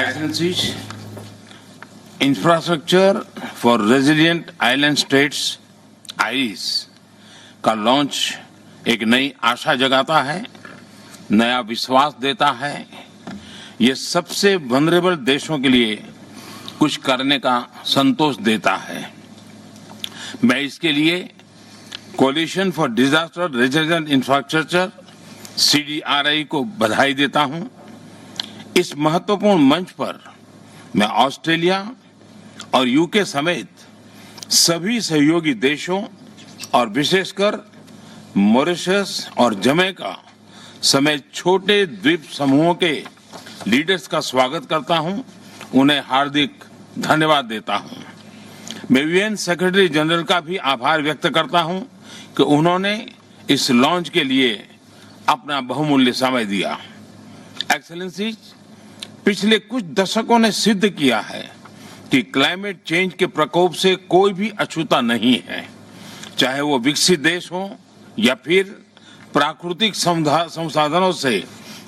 Excellencies, infrastructure for resilient island states (IRIS) का launch एक नई आशा जगाता है, नया विश्वास देता है। ये सबसे वनरेबल देशों के लिए कुछ करने का संतोष देता है। मैं इसके लिए Coalition for Disaster Resilient Infrastructure (CDRI) को बधाई देता हूं। इस महत्वपूर्ण मंच पर मैं ऑस्ट्रेलिया और यूके समेत सभी सहयोगी देशों और विशेषकर मॉरिशस और जमैका समेत छोटे द्वीप समूहों के लीडर्स का स्वागत करता हूं, उन्हें हार्दिक धन्यवाद देता हूं। मैं UN सेक्रेटरी जनरल का भी आभार व्यक्त करता हूं कि उन्होंने इस लॉन्च के लिए अपना बहुमूल्य समय दिया। एक्सेलेंसी, पिछले कुछ दशकों ने सिद्ध किया है कि क्लाइमेट चेंज के प्रकोप से कोई भी अछूता नहीं है, चाहे वो विकसित देश हो या फिर प्राकृतिक संसाधनों से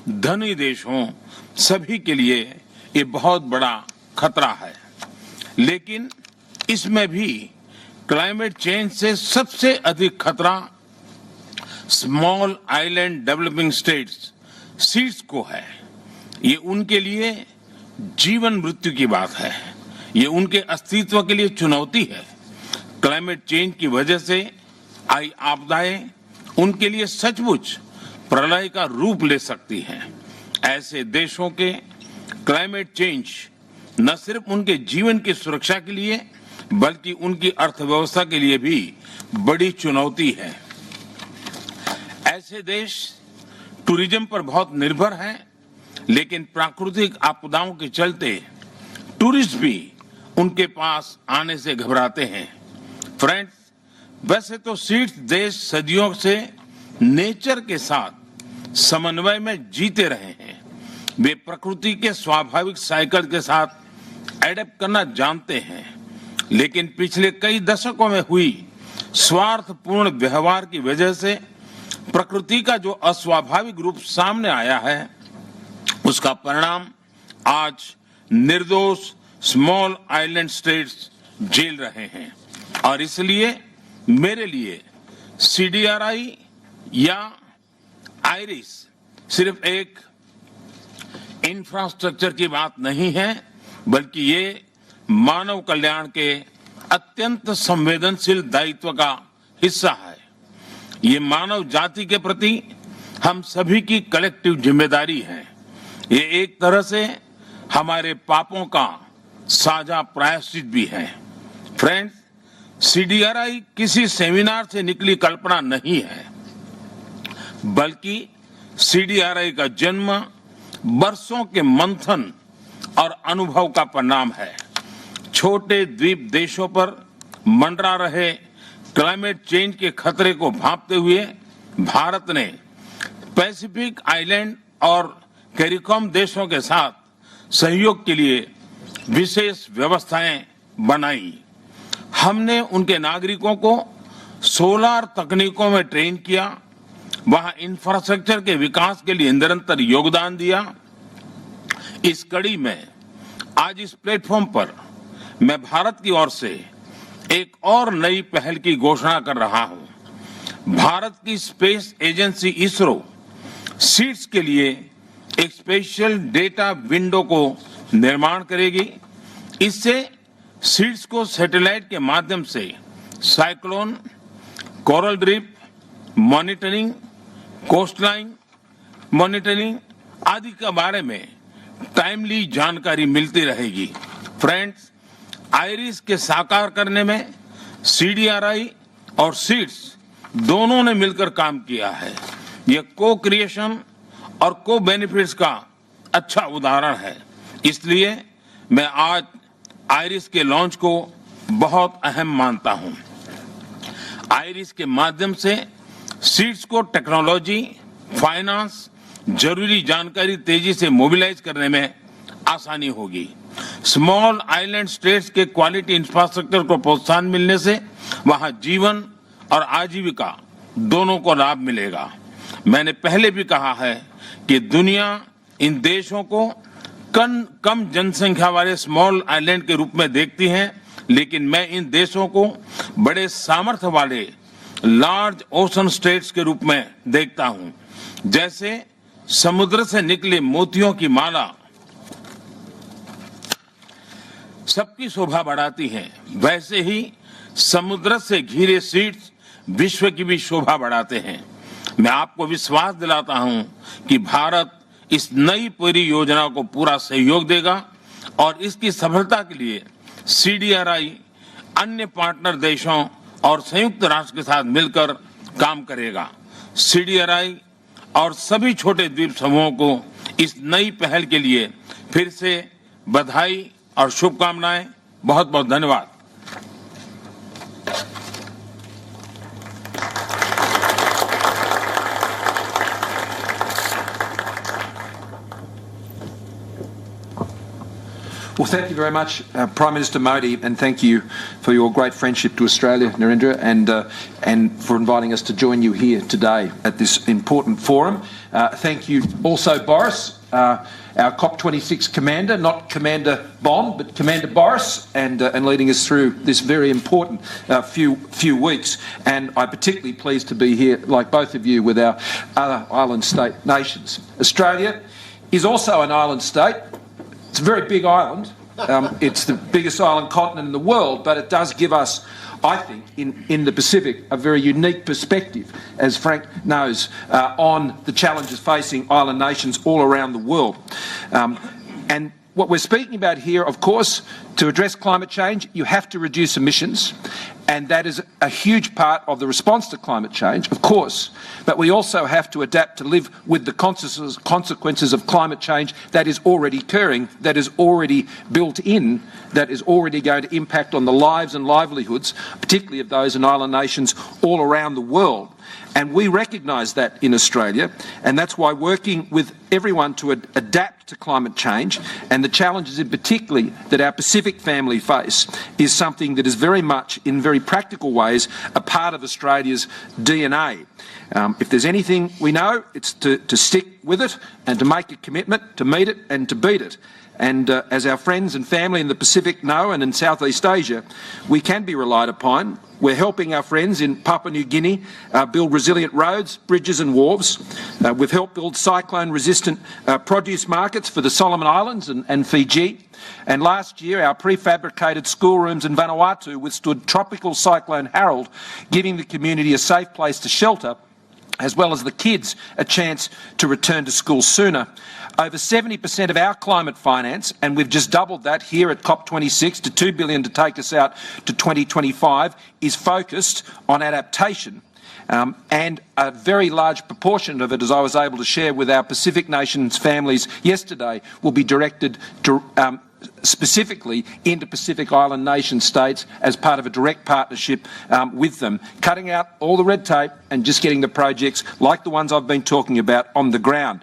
धनी देश हो, सभी के लिए ये बहुत बड़ा खतरा है। लेकिन इसमें भी क्लाइमेट चेंज से सबसे अधिक खतरा small island developing states (SEEDS) को है। ये उनके लिए जीवन मृत्यु की बात है, ये उनके अस्तित्व के लिए चुनौती है। क्लाइमेट चेंज की वजह से आई आपदाएं उनके लिए सचमुच प्रलय का रूप ले सकती हैं। ऐसे देशों के क्लाइमेट चेंज न सिर्फ उनके जीवन की सुरक्षा के लिए बल्कि उनकी अर्थव्यवस्था के लिए भी बड़ी चुनौती है। ऐसे देश टूरिज्म पर बहुत निर्भर हैं, लेकिन प्राकृतिक आपदाओं के चलते टूरिस्ट भी उनके पास आने से घबराते हैं। फ्रेंड्स, वैसे तो SEEDS देश सदियों से नेचर के साथ समन्वय में जीते रहे हैं। वे प्रकृति के स्वाभाविक साइकिल के साथ एडेप्ट करना जानते हैं, लेकिन पिछले कई दशकों में हुई स्वार्थपूर्ण व्यवहार की वजह से प्रकृति का जो अस्वाभाविक रूप सामने आया है, उसका परिणाम आज निर्दोष स्मॉल आइलैंड स्टेट्स झेल रहे हैं। और इसलिए मेरे लिए CDRI या IRIS सिर्फ एक इंफ्रास्ट्रक्चर की बात नहीं है, बल्कि ये मानव कल्याण के अत्यंत संवेदनशील दायित्व का हिस्सा है। ये मानव जाति के प्रति हम सभी की कलेक्टिव जिम्मेदारी है। ये एक तरह से हमारे पापों का साझा प्रायश्चित भी है। फ्रेंड्स, CDRI किसी सेमिनार से निकली कल्पना नहीं है, बल्कि CDRI का जन्म वर्षों के मंथन और अनुभव का परिणाम है। छोटे द्वीप देशों पर मंडरा रहे क्लाइमेट चेंज के खतरे को भांपते हुए भारत ने पैसिफिक आइलैंड और कैरिकॉम देशों के साथ सहयोग के लिए विशेष व्यवस्थाएं बनाई। हमने उनके नागरिकों को सोलर तकनीकों में ट्रेन किया, वहां इंफ्रास्ट्रक्चर के विकास के लिए निरंतर योगदान दिया। इस कड़ी में आज इस प्लेटफॉर्म पर मैं भारत की ओर से एक और नई पहल की घोषणा कर रहा हूं। भारत की स्पेस एजेंसी इसरो SEEDS के लिए एक स्पेशल डेटा विंडो को निर्माण करेगी। इससे SEEDS को सैटेलाइट के माध्यम से cyclone, coral reef monitoring, coastline monitoring आदि के बारे में टाइमली जानकारी मिलती रहेगी। फ्रेंड्स, IRIS के साकार करने में CDRI और SEEDS दोनों ने मिलकर काम किया है। यह को-क्रिएशन और को-बेनिफिट्स का अच्छा उदाहरण है। इसलिए मैं आज IRIS के लॉन्च को बहुत अहम मानता हूं। IRIS के माध्यम से SEEDS को टेक्नोलॉजी, फाइनेंस, जरूरी जानकारी तेजी से मोबिलाइज करने में आसानी होगी। स्मॉल आइलैंड स्टेट्स के क्वालिटी इंफ्रास्ट्रक्चर को प्रोत्साहन मिलने से वहां जीवन और आजीविका दोनों को लाभ मिलेगा। मैंने पहले भी कहा है कि दुनिया इन देशों को कम जनसंख्या वाले स्मॉल आइलैंड के रूप में देखती हैं, लेकिन मैं इन देशों को बड़े सामर्थ्य वाले लार्ज ओशन स्टेट्स के रूप में देखता हूं। जैसे समुद्र से निकले मोतियों की माला सबकी शोभा बढ़ाती है, वैसे ही समुद्र से घिरे सीड्स विश्व की भी शोभा बढ़ाते हैं। मैं आपको विश्वास दिलाता हूं कि भारत इस नई पूरी योजना को पूरा सहयोग देगा और इसकी सफलता के लिए CDRI अन्य पार्टनर देशों और संयुक्त राष्ट्र के साथ मिलकर काम करेगा। CDRI और सभी छोटे द्वीप समूहों को इस नई पहल के लिए फिर से बधाई और शुभकामनाएं। बहुत बहुत धन्यवाद। Well, thank you very much, Prime Minister Modi, and thank you for your great friendship to Australia, Narendra, and for inviting us to join you here today at this important forum. Thank you also, Boris, our COP26 commander, not Commander Bond, but Commander Boris, and leading us through this very important few weeks. And I'm particularly pleased to be here, like both of you, with our other island state nations. Australia is also an island state. It's a very big island. It's the biggest island continent in the world, but it does give us, I think, in the Pacific, a very unique perspective, as Frank knows, on the challenges facing island nations all around the world. And what we're speaking about here, of course, to address climate change, you have to reduce emissions, and that is a huge part of the response to climate change, of course, but we also have to adapt to live with the consequences of climate change that is already occurring, that is already built in, that is already going to impact on the lives and livelihoods, particularly of those in island nations all around the world. And we recognise that in Australia, and that's why working with everyone to adapt to climate change and the challenges in particularly that our Pacific family face is something that is very much, in very practical ways, a part of Australia's DNA. If there's anything we know, it's to stick with it and to make a commitment to meet it and to beat it. And as our friends and family in the Pacific know, and in Southeast Asia, we can be relied upon. We're helping our friends in Papua New Guinea build resilient roads, bridges and wharves. We've helped build cyclone-resistant produce markets for the Solomon Islands and Fiji. And last year, our prefabricated schoolrooms in Vanuatu withstood tropical cyclone Harold, giving the community a safe place to shelter, as well as the kids a chance to return to school sooner. Over 70% of our climate finance, and we've just doubled that here at COP26 to $2 billion to take us out to 2025, is focused on adaptation. And a very large proportion of it, as I was able to share with our Pacific nations families yesterday, will be directed to specifically into Pacific Island nation states as part of a direct partnership with them, cutting out all the red tape and just getting the projects like the ones I've been talking about on the ground.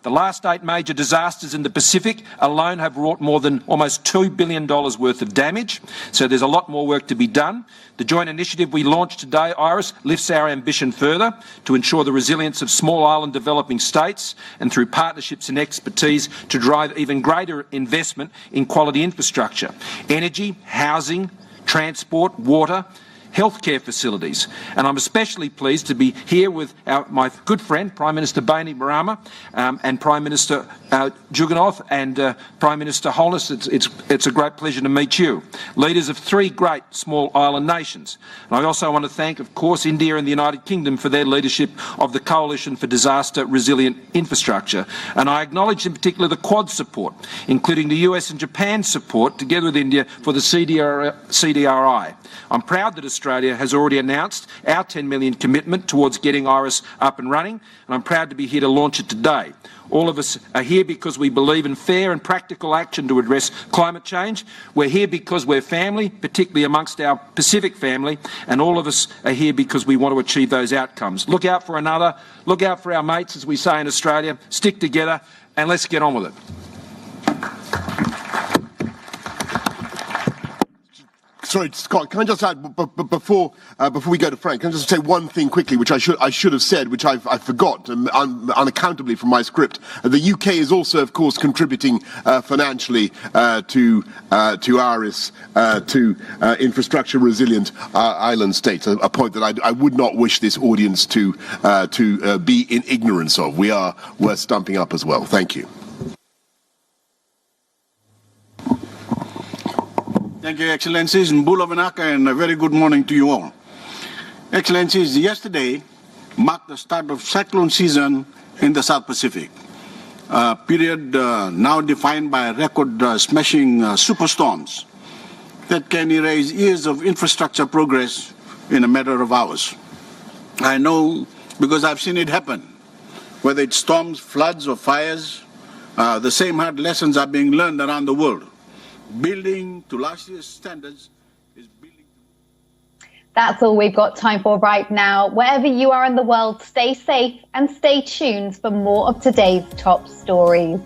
The last 8 major disasters in the Pacific alone have wrought more than almost $2 billion worth of damage, so there's a lot more work to be done. The joint initiative we launched today, IRIS, lifts our ambition further to ensure the resilience of small island developing states, and through partnerships and expertise to drive even greater investment in quality infrastructure, energy, housing, transport, water, healthcare facilities. And I'm especially pleased to be here with my good friend, Prime Minister Bainimarama, and Prime Minister Juggernauth and Prime Minister Holness. It's a great pleasure to meet you, leaders of 3 great small island nations. And I also want to thank, of course, India and the United Kingdom for their leadership of the Coalition for Disaster Resilient Infrastructure. And I acknowledge in particular the Quad support, including the US and Japan's support, together with India, for the CDRI. I'm proud that Australia has already announced our $10 million commitment towards getting IRIS up and running, and I'm proud to be here to launch it today. All of us are here because we believe in fair and practical action to address climate change. We're here because we're family, particularly amongst our Pacific family, and all of us are here because we want to achieve those outcomes. Look out for another, look out for our mates, as we say in Australia, stick together, and let's get on with it. Sorry, Scott, can I just add, before we go to Frank, can I just say one thing quickly, which I should have said, which I forgot unaccountably from my script. The UK is also, of course, contributing financially to ARIS, to infrastructure resilient island states, a point that I would not wish this audience to be in ignorance of. We're stumping up as well. Thank you. Thank you, Excellencies, Mbula Vinaka, and a very good morning to you all. Excellencies, yesterday marked the start of cyclone season in the South Pacific, a period now defined by record-smashing superstorms that can erase years of infrastructure progress in a matter of hours. I know because I've seen it happen. Whether it's storms, floods, or fires, the same hard lessons are being learned around the world. Building to last year's standards is building. That's all we've got time for right now. Wherever you are in the world, stay safe and stay tuned for more of today's top stories.